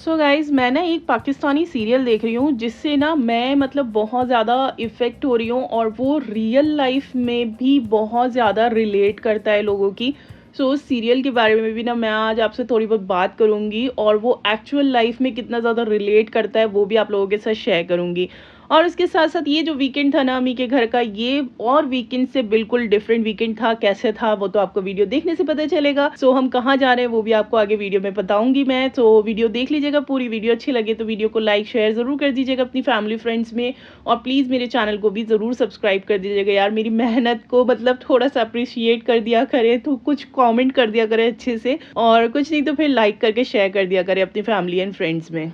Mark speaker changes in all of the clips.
Speaker 1: So guys मैं ना एक पाकिस्तानी सीरियल देख रही हूँ जिससे ना मैं मतलब बहुत ज़्यादा इफ़ेक्ट हो रही हूँ और वो रियल लाइफ में भी बहुत ज़्यादा रिलेट करता है लोगों की। सो उस सीरियल के बारे में भी ना मैं आज आपसे थोड़ी बहुत बात करूँगी और वो एक्चुअल लाइफ में कितना ज़्यादा रिलेट करता है वो भी आप लोगों के साथ शेयर करूँगी। और उसके साथ साथ ये जो वीकेंड था ना अम्मी के घर का, ये और वीकेंड से बिल्कुल डिफरेंट वीकेंड था। कैसे था वो तो आपको वीडियो देखने से पता चलेगा। सो हम कहाँ जा रहे हैं वो भी आपको आगे वीडियो में बताऊंगी मैं। तो वीडियो देख लीजिएगा, पूरी वीडियो अच्छी लगे तो वीडियो को लाइक शेयर ज़रूर कर दीजिएगा अपनी फैमिली फ्रेंड्स में। और प्लीज़ मेरे चैनल को भी ज़रूर सब्सक्राइब कर दीजिएगा यार, मेरी मेहनत को मतलब थोड़ा सा अप्रिशिएट कर दिया करें, तो कुछ कॉमेंट कर दिया करें अच्छे से, और कुछ नहीं तो फिर लाइक करके शेयर कर दिया करें अपनी फैमिली एंड फ्रेंड्स में।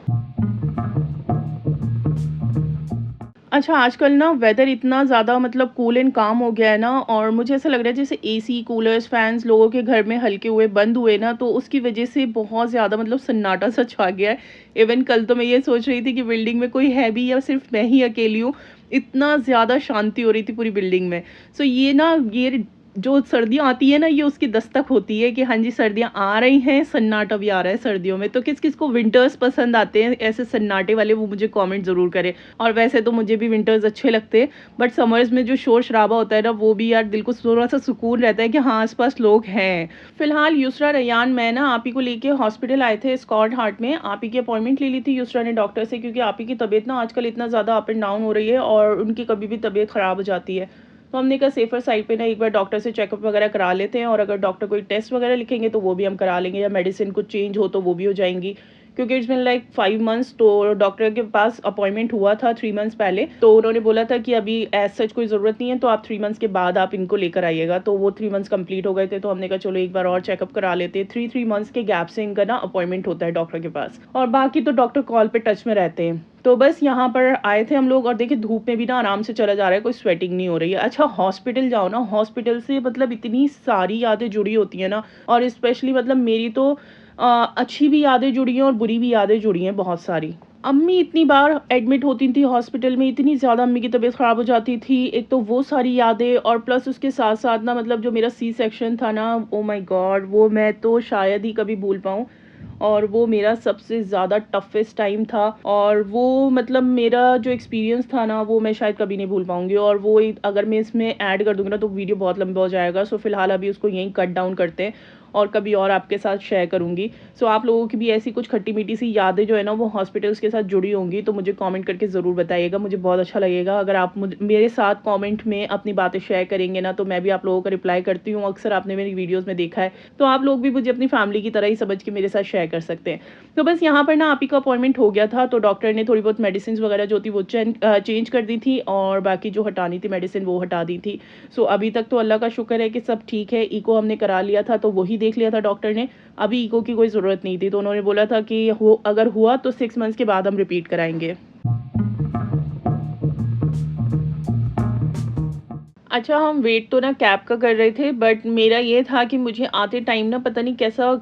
Speaker 1: अच्छा, आजकल ना वेदर इतना ज़्यादा मतलब कूल एंड काम हो गया है ना, और मुझे ऐसा लग रहा है जैसे एसी, कूलर्स, फैन्स लोगों के घर में हल्के हुए बंद हुए ना, तो उसकी वजह से बहुत ज़्यादा मतलब सन्नाटा सा छा गया है। इवन कल तो मैं ये सोच रही थी कि बिल्डिंग में कोई है भी या सिर्फ मैं ही अकेली हूँ। इतना ज़्यादा शांति हो रही थी पूरी बिल्डिंग में। सो ये ना ये जो सर्दियाँ आती है ना, ये उसकी दस्तक होती है कि हाँ जी, सर्दियाँ आ रही हैं, सन्नाटा भी आ रहा है सर्दियों में। तो किस-किस को विंटर्स पसंद आते हैं ऐसे सन्नाटे वाले, वो मुझे कमेंट ज़रूर करें। और वैसे तो मुझे भी विंटर्स अच्छे लगते हैं, बट समर्स में जो शोर-शराबा होता है ना, वो भी यार दिल को थोड़ा-सा सुकून रहता है कि हाँ, आस-पास लोग हैं। फिलहाल युसरा, रैयान, मैं ना आप ही को लेके हॉस्पिटल आए थे स्कॉट हार्ट में। आप ही की अपॉइंटमेंट ले ली थी युसरा ने डॉक्टर से, क्योंकि आप ही की तबीयत ना आजकल इतना ज़्यादा अप एंड डाउन हो रही है और उनकी कभी भी तबीयत ख़राब हो जाती है। तो हमने कहा सेफर साइड पे ना एक बार डॉक्टर से चेकअप वगैरह करा लेते हैं, और अगर डॉक्टर कोई टेस्ट वगैरह लिखेंगे तो वो भी हम करा लेंगे, या मेडिसिन कुछ चेंज हो तो वो भी हो जाएंगी। क्योंकि इट्स बिन लाइक 5 मंथ्स, तो डॉक्टर के पास अपॉइंटमेंट हुआ था 3 मंथ्स पहले, तो उन्होंने बोला था कि अभी एज सच कोई ज़रूरत नहीं है, तो आप 3 मंथ्स के बाद आप इनको लेकर आइएगा। तो वो 3 मंथ्स कंप्लीट हो गए थे, तो हमने कहा चलो एक बार और चेकअप करा लेते हैं। 3 मंथ्स के गैप से इनका ना अपॉइंटमेंट होता है डॉक्टर के पास, और बाकी तो डॉक्टर कॉल पे टच में रहते हैं। तो बस यहाँ पर आए थे हम लोग, और देखिए धूप में भी ना आराम से चला जा रहा है, कोई स्वेटिंग नहीं हो रही है। अच्छा, हॉस्पिटल जाओ ना, हॉस्पिटल से मतलब इतनी सारी यादें जुड़ी होती हैं ना, और स्पेशली मतलब मेरी तो अच्छी भी यादें जुड़ी हैं और बुरी भी यादें जुड़ी हैं बहुत सारी। अम्मी इतनी बार एडमिट होती थी हॉस्पिटल में, इतनी ज़्यादा अम्मी की तबीयत ख़राब हो जाती थी। एक तो वो सारी यादें, और प्लस उसके साथ-साथ ना मतलब जो मेरा सी सेक्शन था ना, ओह माय गॉड! वो मैं तो शायद ही कभी भूल पाऊँ। और वो मेरा सबसे ज़्यादा टफ़ेस्ट टाइम था, और वो मतलब मेरा जो एक्सपीरियंस था ना, वो मैं शायद कभी नहीं भूल पाऊँगी। और वो अगर मैं इसमें ऐड कर दूँगी ना तो वीडियो बहुत लंबा हो जाएगा। सो फिलहाल अभी उसको यहीं कट डाउन करते हैं, और कभी और आपके साथ शेयर करूँगी। सो आप लोगों की भी ऐसी कुछ खट्टी-मीठी सी यादें जो है ना, वो हॉस्पिटल्स के साथ जुड़ी होंगी, तो मुझे कमेंट करके ज़रूर बताइएगा। मुझे बहुत अच्छा लगेगा अगर आप मेरे साथ कमेंट में अपनी बातें शेयर करेंगे ना, तो मैं भी आप लोगों का रिप्लाई करती हूँ। अक्सर आपने मेरी वीडियोज़ में देखा है, तो आप लोग भी मुझे अपनी फैमिली की तरह ही समझ के मेरे साथ शेयर कर सकते हैं। तो बस यहाँ पर ना आप ही का अपॉइंटमेंट हो गया था, तो डॉक्टर ने थोड़ी बहुत मेडिसिन वगैरह जो थी वो चेंज कर दी थी, और बाकी जो हटानी थी मेडिसिन वो हटा दी थी। सो अभी तक तो अल्लाह का शुक्र है कि सब ठीक है। इको हमने करा लिया था, तो वही देख लिया था डॉक्टर ने। अभी इको की कोई ज़रूरत नहीं थी, तो उन्होंने बोला था कि अगर हुआ तो 6 मंथ्स के बाद हम रिपीट कराएंगे। अच्छा, हम वेट तो ना कैब का कर रहे थे, बट मेरा ये था कि मुझे आते टाइम ना पता नहीं कैसा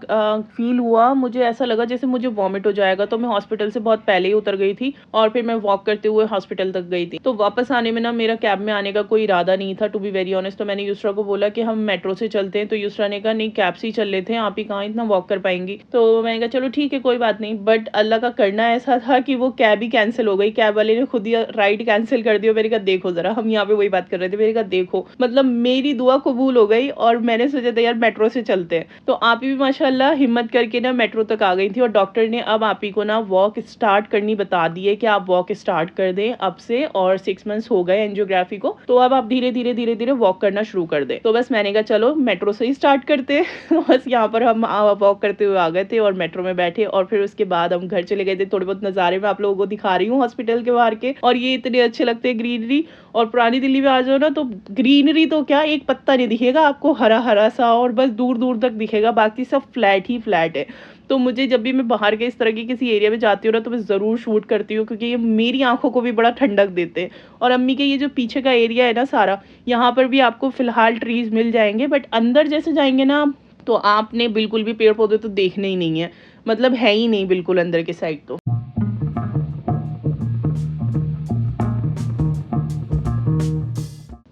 Speaker 1: फ़ील हुआ, मुझे ऐसा लगा जैसे मुझे वॉमिट हो जाएगा, तो मैं हॉस्पिटल से बहुत पहले ही उतर गई थी, और फिर मैं वॉक करते हुए हॉस्पिटल तक गई थी। तो वापस आने में ना मेरा कैब में आने का कोई इरादा नहीं था, टू बी वेरी ऑनेस्ट। तो मैंने युसरा को बोला कि हम मेट्रो से चलते हैं, तो युसरा ने कहा नहीं, कैब से ही चल लेते हैं, आप ही कहाँ इतना वॉक कर पाएँगी। तो मैंने कहा चलो ठीक है, कोई बात नहीं। बट अल्लाह का करना ऐसा था कि वो कैब ही कैंसल हो गई। कैब वाले ने खुद ही राइड कैंसल कर दिया। मैंने कहा देखो ज़रा, हम यहाँ पे वही बात कर रहे थे। मैंने कहा देखो, मतलब मेरी दुआ कबूल हो गई, और मैंने सोचा था यार मेट्रो से चलते हैं। तो आप ही भी माशाल्लाह हिम्मत करके ना मेट्रो तक आ गई थी, और डॉक्टर ने अब आप ही को ना वॉक स्टार्ट करनी बता दी है कि आप वॉक स्टार्ट कर दें अब से, और 6 मंथ्स हो गए एंजियोग्राफी को, तो अब आप धीरे-धीरे वॉक करना शुरू कर दें। तो बस मैंने कहा चलो मेट्रो से ही स्टार्ट करते हैं। बस यहाँ पर हम वॉक करते हुए आ गए थे, और मेट्रो में बैठे, और फिर उसके बाद हम घर चले गए थे। थोड़े बहुत नज़ारे मैं आप लोगों को दिखा रही हूँ हॉस्पिटल के बाहर के, और ये इतने अच्छे लगते हैं ग्रीनरी। और पुरानी दिल्ली में आ जाओ ना, तो ग्रीनरी तो क्या, एक पत्ता नहीं दिखेगा आपको हरा-हरा सा, और बस दूर-दूर तक दिखेगा, बाकी सब फ्लैट ही फ्लैट है। तो मुझे जब भी मैं बाहर के इस तरह के किसी एरिया में जाती हूँ ना, तो मैं ज़रूर शूट करती हूँ, क्योंकि ये मेरी आँखों को भी बड़ा ठंडक देते हैं। और अम्मी के ये जो पीछे का एरिया है ना सारा, यहाँ पर भी आपको फ़िलहाल ट्रीज़ मिल जाएँगे, बट अंदर जैसे जाएँगे ना, तो आपने बिल्कुल भी पेड़-पौधे तो देखने ही नहीं है। मतलब है ही नहीं बिल्कुल अंदर की साइड तो।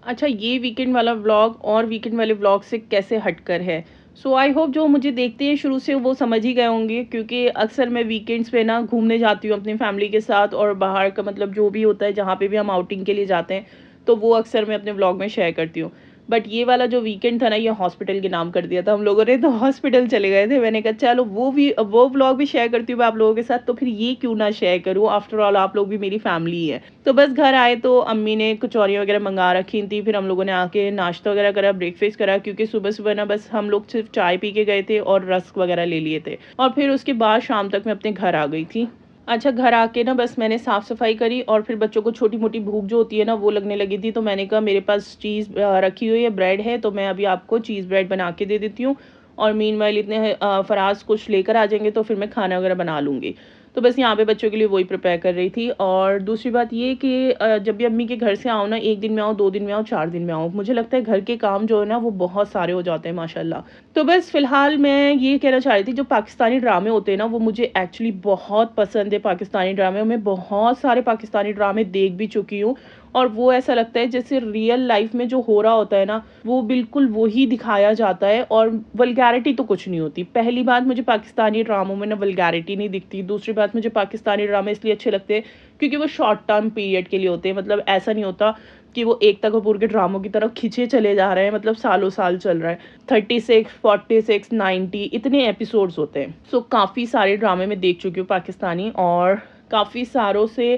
Speaker 1: अच्छा, ये वीकेंड वाला व्लॉग और वीकेंड वाले व्लॉग से कैसे हटकर है? सो आई होप जो मुझे देखते हैं शुरू से वो समझ ही गए होंगे, क्योंकि अक्सर मैं वीकेंड्स पे ना घूमने जाती हूँ अपनी फैमिली के साथ, और बाहर का मतलब जो भी होता है जहाँ पे भी हम आउटिंग के लिए जाते हैं, तो वो अक्सर मैं अपने व्लॉग में शेयर करती हूँ। बट ये वाला जो वीकेंड था ना, ये हॉस्पिटल के नाम कर दिया था हम लोगों ने, तो हॉस्पिटल चले गए थे। मैंने कहा चलो वो व्लॉग भी शेयर करती हूँ मैं आप लोगों के साथ, तो फिर ये क्यों ना शेयर करूँ, आफ्टर ऑल आप लोग भी मेरी फैमिली ही है। तो बस घर आए तो अम्मी ने कचौरियाँ वगैरह मंगा रखी थी, फिर हम लोगों ने आके नाश्ता वगैरह करा, ब्रेकफास्ट करा, क्योंकि सुबह सुबह ना बस हम लोग सिर्फ चाय पी के गए थे और रस्क वगैरह ले लिए थे, और फिर उसके बाद शाम तक मैं अपने घर आ गई थी। अच्छा, घर आके ना बस मैंने साफ़-सफ़ाई करी, और फिर बच्चों को छोटी-मोटी भूख जो होती है ना वो लगने लगी थी, तो मैंने कहा मेरे पास चीज़ रखी हुई है, ब्रेड है, तो मैं अभी आपको चीज़ ब्रेड बना के दे देती हूँ, और मीनवाइल इतने फ़राज़ कुछ लेकर आ जाएँगे तो फिर मैं खाना वगैरह बना लूँगी। तो बस यहाँ पे बच्चों के लिए वही प्रिपेयर कर रही थी। और दूसरी बात ये कि जब भी अम्मी के घर से आओ ना, 1 दिन में आओ, 2 दिन में आओ, 4 दिन में आओ, मुझे लगता है घर के काम जो है ना वो बहुत सारे हो जाते हैं माशाल्लाह। तो बस फ़िलहाल मैं ये कहना चाह रही थी, जो पाकिस्तानी ड्रामे होते हैं ना वो मुझे एक्चुअली बहुत पसंद है। पाकिस्तानी ड्रामे मैं बहुत सारे पाकिस्तानी ड्रामे देख भी चुकी हूँ, और वो ऐसा लगता है जैसे रियल लाइफ़ में जो हो रहा होता है ना, वो बिल्कुल वही दिखाया जाता है, और वल्गैरिटी तो कुछ नहीं होती। पहली बात, मुझे पाकिस्तानी ड्रामों में ना वल्गैरिटी नहीं दिखती। दूसरी बात, मुझे पाकिस्तानी ड्रामे इसलिए अच्छे लगते हैं क्योंकि वो शॉर्ट टर्म पीरियड के लिए होते हैं। मतलब ऐसा नहीं होता कि वो एकता कपूर के ड्रामों की तरफ खींचे चले जा रहे हैं, मतलब सालों साल चल रहा है। 36, 46, 90 इतने एपिसोड्स होते हैं। सो काफ़ी सारे ड्रामे मैं देख चुकी हूँ पाकिस्तानी, और काफ़ी सारों से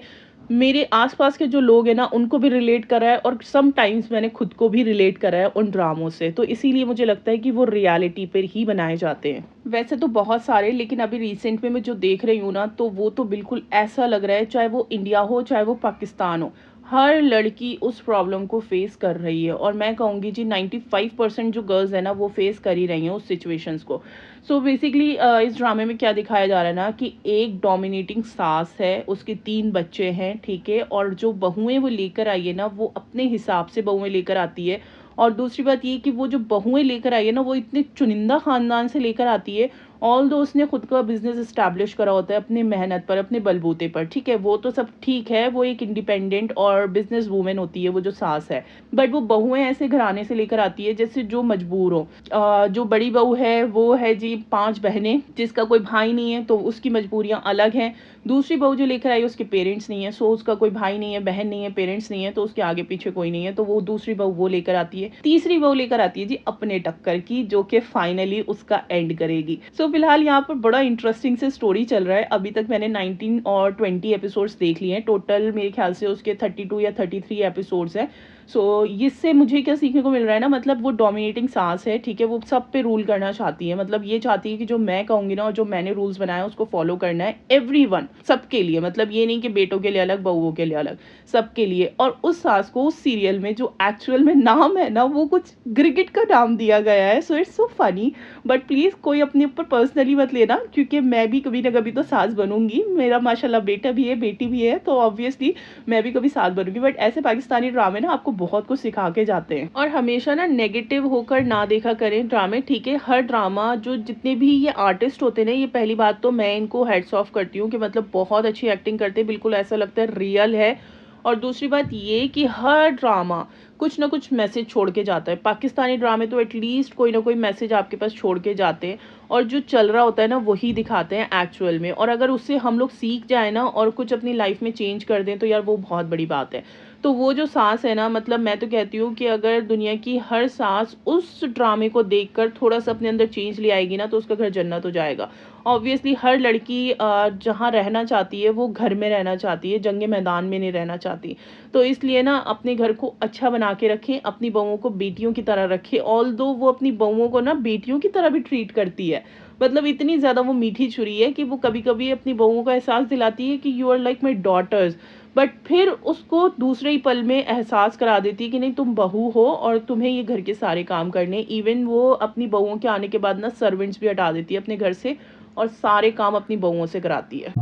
Speaker 1: मेरे आस-पास के जो लोग हैं ना उनको भी रिलेट करा है, और समटाइम्स मैंने खुद को भी रिलेट करा है उन ड्रामों से। तो इसीलिए मुझे लगता है कि वो रियलिटी पर ही बनाए जाते हैं। वैसे तो बहुत सारे, लेकिन अभी रिसेंट में मैं जो देख रही हूँ ना, तो वो तो बिल्कुल ऐसा लग रहा है, चाहे वो इंडिया हो चाहे वो पाकिस्तान हो, हर लड़की उस प्रॉब्लम को फेस कर रही है, और मैं कहूँगी जी 95% जो गर्ल्स हैं ना वो फेस कर ही रही हैं उस सिचुएशंस को। सो बेसिकली इस ड्रामे में क्या दिखाया जा रहा है ना, कि एक डोमिनेटिंग सास है, उसके 3 बच्चे हैं, ठीक है, और जो बहुएं वो लेकर आई है ना वो अपने हिसाब से बहुएं लेकर आती है। और दूसरी बात ये कि वो जो बहुएं लेकर आई है ना वो इतने चुनिंदा खानदान से लेकर आती है, ऑल्दो उसने खुद का बिजनेस एस्टैब्लिश करा होता है अपनी मेहनत पर, अपने बलबूते पर, ठीक है, वो तो सब ठीक है, वो एक इंडिपेंडेंट और बिजनेस वूमेन होती है वो जो सास है। बट वो बहुएं ऐसे घराने से लेकर आती है जैसे जो मजबूर हो। जो बड़ी बहू है वो है जी 5 बहनें, जिसका कोई भाई नहीं है, तो उसकी मजबूरियां अलग हैं। दूसरी बहू जो लेकर आई उसके पेरेंट्स नहीं है, सो उसका कोई भाई नहीं है, बहन नहीं है, पेरेंट्स नहीं है, तो उसके आगे पीछे कोई नहीं है, तो वो दूसरी बहू वो लेकर आती है। तीसरी बहू लेकर आती है जी अपने टक्कर की, जो कि फाइनली उसका एंड करेगी। सो फिलहाल यहाँ पर बड़ा इंटरेस्टिंग से स्टोरी चल रहा है। अभी तक मैंने 19 और 20 एपिसोड्स देख लिए हैं, टोटल मेरे ख्याल से उसके 32 या 33 एपिसोड्स हैं। सो इससे मुझे क्या सीखने को मिल रहा है ना, मतलब वो डोमिनेटिंग सास है, ठीक है, वो सब पे रूल करना चाहती है। मतलब ये चाहती है कि जो मैं कहूँगी ना और जो मैंने रूल्स बनाए हैं उसको फॉलो करना है, एवरीवन, सबके लिए। मतलब ये नहीं कि बेटों के लिए अलग, बहुओं के लिए अलग, सबके लिए। और उस सास को उस सीरियल में जो एक्चुअल में नाम है ना वो कुछ गिरगिट का नाम दिया गया है। So it's so funny. But please कोई अपने ऊपर पर्सनली मत लेना, क्योंकि मैं भी कभी ना कभी तो सास बनूंगी। मेरा माशाल्लाह बेटा भी है, बेटी भी है, तो ऑब्वियसली मैं भी कभी सास बनूंगी। बट ऐसे पाकिस्तानी ड्रामे ना आपको बहुत कुछ सिखा के जाते हैं, और हमेशा ना नेगेटिव होकर ना देखा करें ड्रामे, ठीक है। हर ड्रामा जो जितने भी ये आर्टिस्ट होते हैं ना, ये पहली बात तो मैं इनको हेड्स ऑफ करती हूँ कि मतलब बहुत अच्छी एक्टिंग करते हैं, बिल्कुल ऐसा लगता है रियल है। और दूसरी बात ये कि हर ड्रामा कुछ ना कुछ मैसेज छोड़ के जाता है। पाकिस्तानी ड्रामे तो एटलीस्ट कोई ना कोई मैसेज आपके पास छोड़ के जाते हैं, और जो चल रहा होता है ना वही दिखाते हैं एक्चुअल में। और अगर उससे हम लोग सीख जाए ना और कुछ अपनी लाइफ में चेंज कर दें, तो यार वो बहुत बड़ी बात है। तो वो जो सास है ना, मतलब मैं तो कहती हूँ कि अगर दुनिया की हर सास उस ड्रामे को देखकर थोड़ा सा अपने अंदर चेंज ले आएगी ना, तो उसका घर जन्नत हो जाएगा। ऑब्वियसली हर लड़की जहाँ रहना चाहती है वो घर में रहना चाहती है, जंगे मैदान में नहीं रहना चाहती। तो इसलिए ना अपने घर को अच्छा बना के रखें, अपनी बहुओं को बेटियों की तरह रखें। ऑल्दो वो अपनी बहुओं को ना बेटियों की तरह भी ट्रीट करती है। मतलब इतनी ज़्यादा वो मीठी छुरी है कि वो कभी-कभी अपनी बहुओं को एहसास दिलाती है कि you are like my daughters. But फिर उसको दूसरे ही पल में एहसास करा देती है कि नहीं, तुम बहू हो और तुम्हें ये घर के सारे काम करने। इवन वो अपनी बहुओं के आने के बाद ना सर्वेंट्स भी हटा देती है अपने घर से, और सारे काम अपनी बहुओं से कराती है।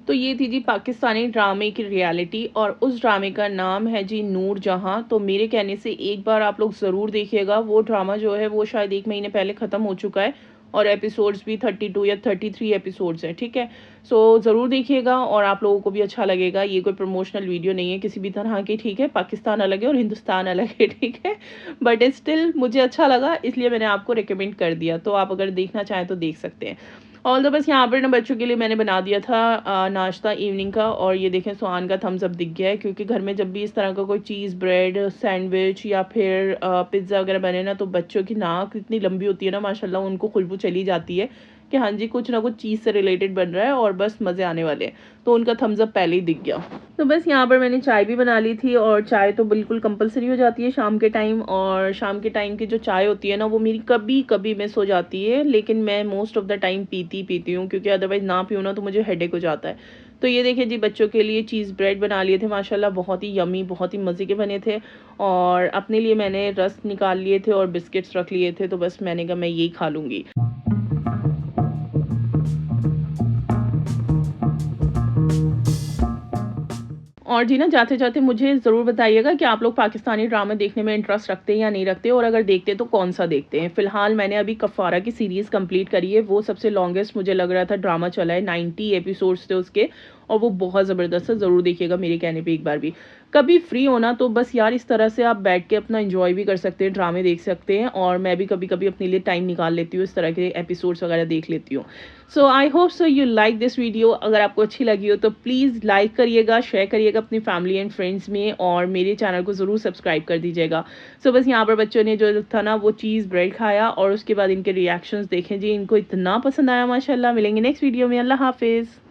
Speaker 1: तो ये थी जी पाकिस्तानी ड्रामे की रियलिटी, और उस ड्रामे का नाम है जी नूर जहाँ। तो मेरे कहने से एक बार आप लोग ज़रूर देखिएगा। वो ड्रामा जो है वो शायद 1 महीने पहले ख़त्म हो चुका है, और एपिसोड्स भी 32 या 33 एपिसोड्स हैं, ठीक है। सो ज़रूर देखिएगा और आप लोगों को भी अच्छा लगेगा। ये कोई प्रमोशनल वीडियो नहीं है किसी भी तरह की, ठीक है। पाकिस्तान अलग है और हिंदुस्तान अलग है, ठीक है। बट स्टिल मुझे अच्छा लगा, इसलिए मैंने आपको रिकमेंड कर दिया। तो आप अगर देखना चाहें तो देख सकते हैं। ऑल द बस यहाँ पर ना बच्चों के लिए मैंने बना दिया था नाश्ता इवनिंग का। और ये देखें सुहान का थम्स अप दिख गया है, क्योंकि घर में जब भी इस तरह का कोई चीज़ ब्रेड सैंडविच या फिर पिज़्ज़ा वगैरह बने ना, तो बच्चों की नाक इतनी लंबी होती है ना, माशाल्लाह उनको खुशबू चली जाती है कि हाँ जी कुछ ना कुछ चीज़ से रिलेटेड बन रहा है और बस मज़े आने वाले हैं। तो उनका थम्स अप पहले ही दिख गया। तो बस यहाँ पर मैंने चाय भी बना ली थी, और चाय तो बिल्कुल कंपलसरी हो जाती है शाम के टाइम। और शाम के टाइम की जो चाय होती है ना, वो मेरी कभी कभी मिस हो जाती है, लेकिन मैं मोस्ट ऑफ द टाइम पीती हूँ, क्योंकि अदरवाइज़ ना पीऊँ ना तो मुझे हेडेक हो जाता है। तो ये देखिए जी, बच्चों के लिए चीज़ ब्रेड बना लिए थे माशाल्लाह, बहुत ही यमी, बहुत ही मज़े के बने थे। और अपने लिए मैंने रस्क निकाल लिए थे और बिस्किट्स रख लिए थे, तो बस मैंने कहा मैं यही खा लूँगी। और जी ना, जाते-जाते मुझे ज़रूर बताइएगा कि आप लोग पाकिस्तानी ड्रामा देखने में इंटरेस्ट रखते हैं या नहीं रखते, और अगर देखते हैं तो कौन-सा देखते हैं? फ़िलहाल मैंने अभी कफ़ारा की सीरीज़ कंप्लीट करी है, वो सबसे लॉन्गेस्ट मुझे लग रहा था ड्रामा चला है, 90 एपिसोड्स थे उसके, और वो बहुत ज़बरदस्त है, ज़रूर देखिएगा मेरे कहने पे एक बार भी। कभी फ्री हो ना तो बस यार इस तरह से आप बैठ के अपना एन्जॉय भी कर सकते हैं, ड्रामे देख सकते हैं, और मैं भी कभी-कभी अपने लिए टाइम निकाल लेती हूँ, इस तरह के एपिसोड्स वगैरह देख लेती हूँ। So I hope so you like this video. अगर आपको अच्छी लगी हो तो प्लीज़ लाइक करिएगा, शेयर करिएगा अपनी फैमिली एंड फ्रेंड्स में, और मेरे चैनल को ज़रूर सब्सक्राइब कर दीजिएगा। सो बस यहाँ पर बच्चों ने जो था ना वो चीज़ ब्रेड खाया, और उसके बाद इनके रिएक्शंस देखें जी, इनको इतना पसंद आया माशाल्लाह। मिलेंगे नेक्स्ट वीडियो में। अल्लाह हाफ़िज़।